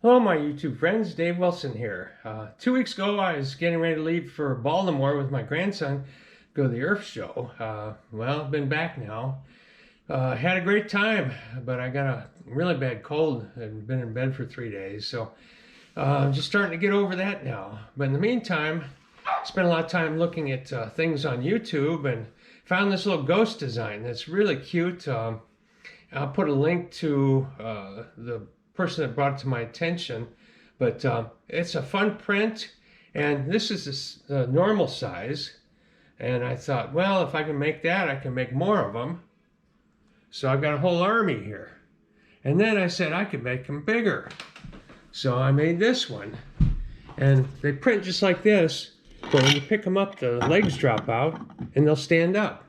Hello, my YouTube friends. Dave Wilson here. 2 weeks ago, I was getting ready to leave for Baltimore with my grandson, go to the ERRF show. Well, I've been back now. Had a great time, but I got a really bad cold and been in bed for 3 days. So I'm just starting to get over that now. But in the meantime, spent a lot of time looking at things on YouTube and found this little ghost design that's really cute. I'll put a link to the person that brought it to my attention, but it's a fun print, and this is the normal size, and I thought, well, if I can make that, I can make more of them. So I've got a whole army here. And then I said I could make them bigger. So I made this one, and they print just like this, but when you pick them up, the legs drop out and they'll stand up.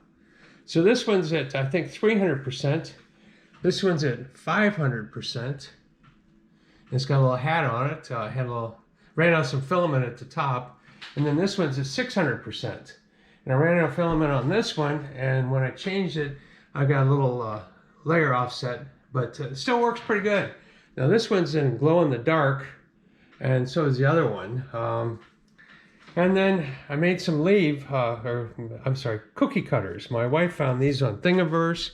So this one's at, I think, 300%. This one's at 500%. It's got a little hat on it. Ran out some filament at the top. And then this one's at 600%. And I ran out of filament on this one, and when I changed it, I got a little layer offset, but it still works pretty good. Now this one's in glow in the dark, and so is the other one. And then I made some cookie cutters. My wife found these on Thingiverse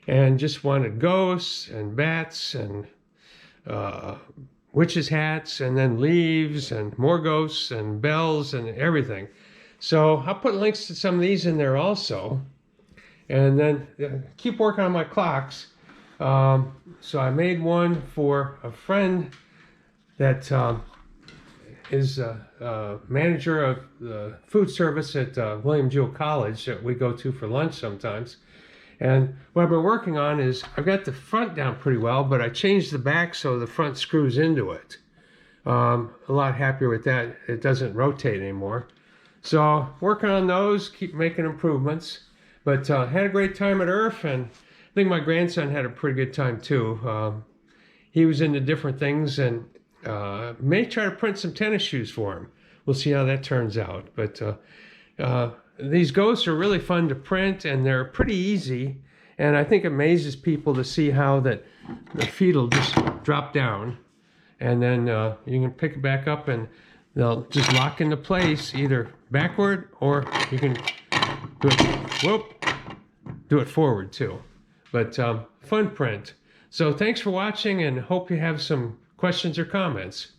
and just wanted ghosts and bats and witches' hats, and then leaves and more ghosts and bells and everything. So I'll put links to some of these in there also. And then keep working on my clocks. So I made one for a friend that is manager of the food service at William Jewell College that we go to for lunch sometimes. And what I've been working on is I've got the front down pretty well, but I changed the back so the front screws into it. A lot happier with that. It doesn't rotate anymore. So working on those, keep making improvements. But had a great time at ERRF, and I think my grandson had a pretty good time too. He was into different things, and may try to print some tennis shoes for him. We'll see how that turns out. But these ghosts are really fun to print, and they're pretty easy. And I think it amazes people to see how that the feet will just drop down, and then you can pick it back up, and they'll just lock into place either backward, or you can do it forward too. But fun print. So thanks for watching, and hope you have some questions or comments.